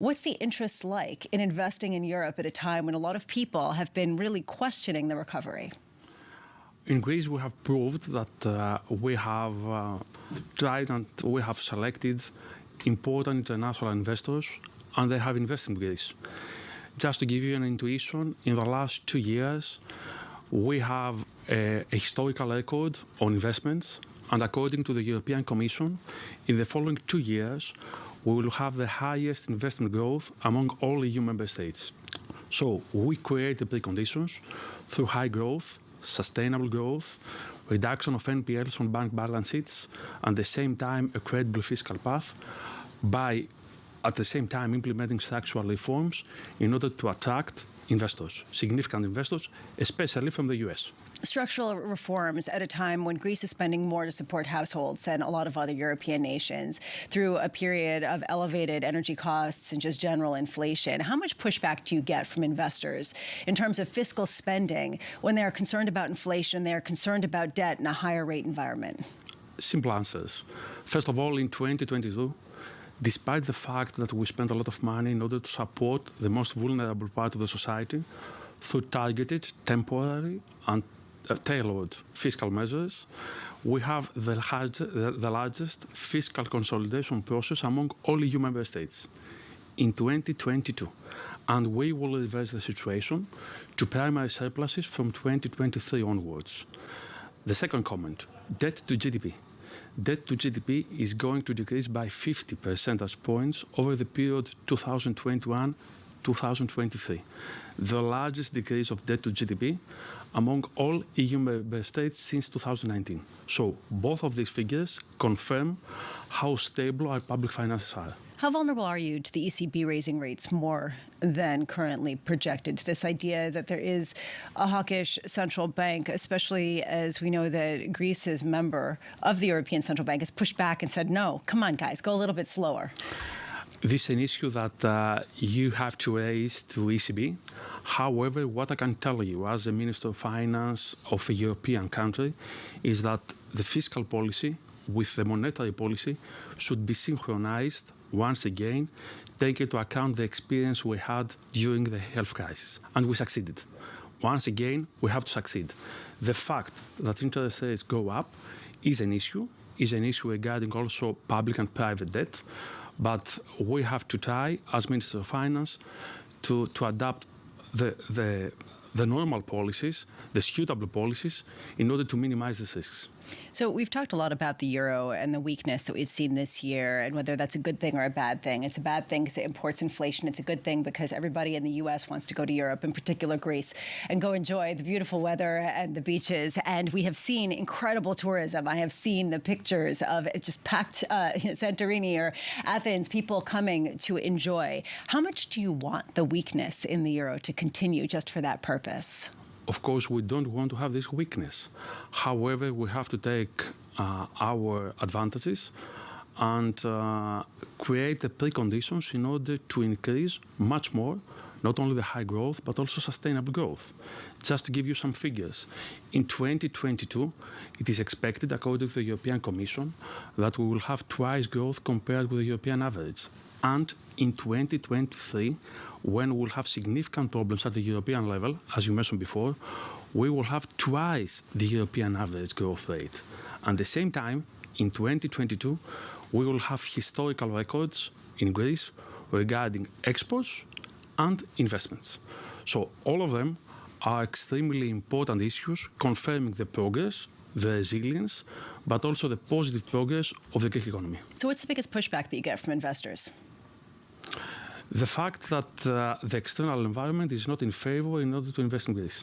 What's the interest like in investing in Europe at a time when a lot of people have been really questioning the recovery? In Greece, we have proved that we have tried and we have selected important international investors, and they have invested in Greece. Just to give you an intuition, in the last 2 years, we have a historical record on investments, and according to the European Commission, in the following 2 years, we will have the highest investment growth among all EU member states. So we create the preconditions through high growth, sustainable growth, reduction of NPLs from bank balance sheets, and at the same time a credible fiscal path by at the same time implementing structural reforms in order to attract investors, significant investors, especially from the US. Structural reforms at a time when Greece is spending more to support households than a lot of other European nations through a period of elevated energy costs and just general inflation. How much pushback do you get from investors in terms of fiscal spending when they are concerned about inflation, they are concerned about debt in a higher rate environment? Simple answers. First of all, in 2022, despite the fact that we spent a lot of money in order to support the most vulnerable part of the society through targeted, temporary, and tailored fiscal measures, we have the largest fiscal consolidation process among all EU member states in 2022. And we will reverse the situation to primary surpluses from 2023 onwards. The second comment, debt to GDP. Debt to GDP is going to decrease by 50 percentage points over the period 2021-2023, the largest decrease of debt to GDP among all EU member states since 2019. So both of these figures confirm how stable our public finances are. How vulnerable are you to the ECB raising rates more than currently projected? This idea that there is a hawkish central bank, especially as we know that Greece's member of the European Central Bank has pushed back and said, no, come on, guys, go a little bit slower. This is an issue that you have to raise to ECB. However, what I can tell you as a Minister of Finance of a European country is that the fiscal policy with the monetary policy should be synchronized once again, take into account the experience we had during the health crisis. And we succeeded. Once again, we have to succeed. The fact that interest rates go up is an issue regarding also public and private debt. But we have to try, as Minister of Finance, to adapt the normal policies, the suitable policies, in order to minimize the risks. So we've talked a lot about the euro and the weakness that we've seen this year and whether that's a good thing or a bad thing. It's a bad thing because it imports inflation. It's a good thing because everybody in the U.S. wants to go to Europe, in particular Greece, and go enjoy the beautiful weather and the beaches. And we have seen incredible tourism. I have seen the pictures of it just packed Santorini or Athens, people coming to enjoy. How much do you want the weakness in the euro to continue just for that purpose? Of course, we don't want to have this weakness. However, we have to take our advantages and create the preconditions in order to increase much more, not only the high growth, but also sustainable growth. Just to give you some figures, in 2022, it is expected, according to the European Commission, that we will have twice growth compared with the European average. And in 2023, when we will have significant problems at the European level, as you mentioned before, we will have twice the European average growth rate. At the same time, in 2022, we will have historical records in Greece regarding exports and investments. So all of them are extremely important issues confirming the progress, the resilience, but also the positive progress of the Greek economy. So what's the biggest pushback that you get from investors? The fact that the external environment is not in favor in order to invest in Greece.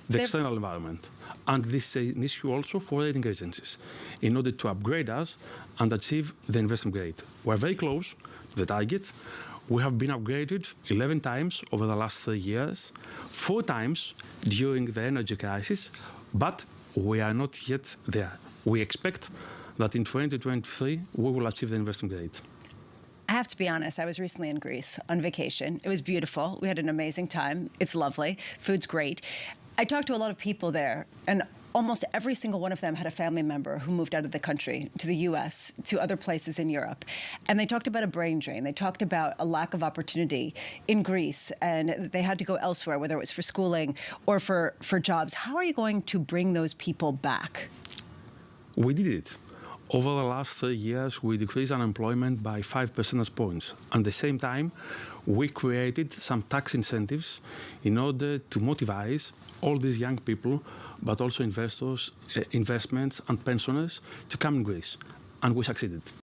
The external environment. And this is an issue also for rating agencies in order to upgrade us and achieve the investment grade. We're very close to the target. We have been upgraded 11 times over the last 3 years, 4 times during the energy crisis, but we are not yet there. We expect that in 2023 we will achieve the investment grade. I have to be honest, I was recently in Greece on vacation. It was beautiful. We had an amazing time. It's lovely. Food's great. I talked to a lot of people there, and almost every single one of them had a family member who moved out of the country, to the US, to other places in Europe. And they talked about a brain drain. They talked about a lack of opportunity in Greece, and they had to go elsewhere, whether it was for schooling or for jobs. How are you going to bring those people back? We did it. Over the last 3 years, we decreased unemployment by 5 percentage points. At the same time, we created some tax incentives in order to motivate all these young people, but also investors, investments and pensioners to come in Greece. And we succeeded.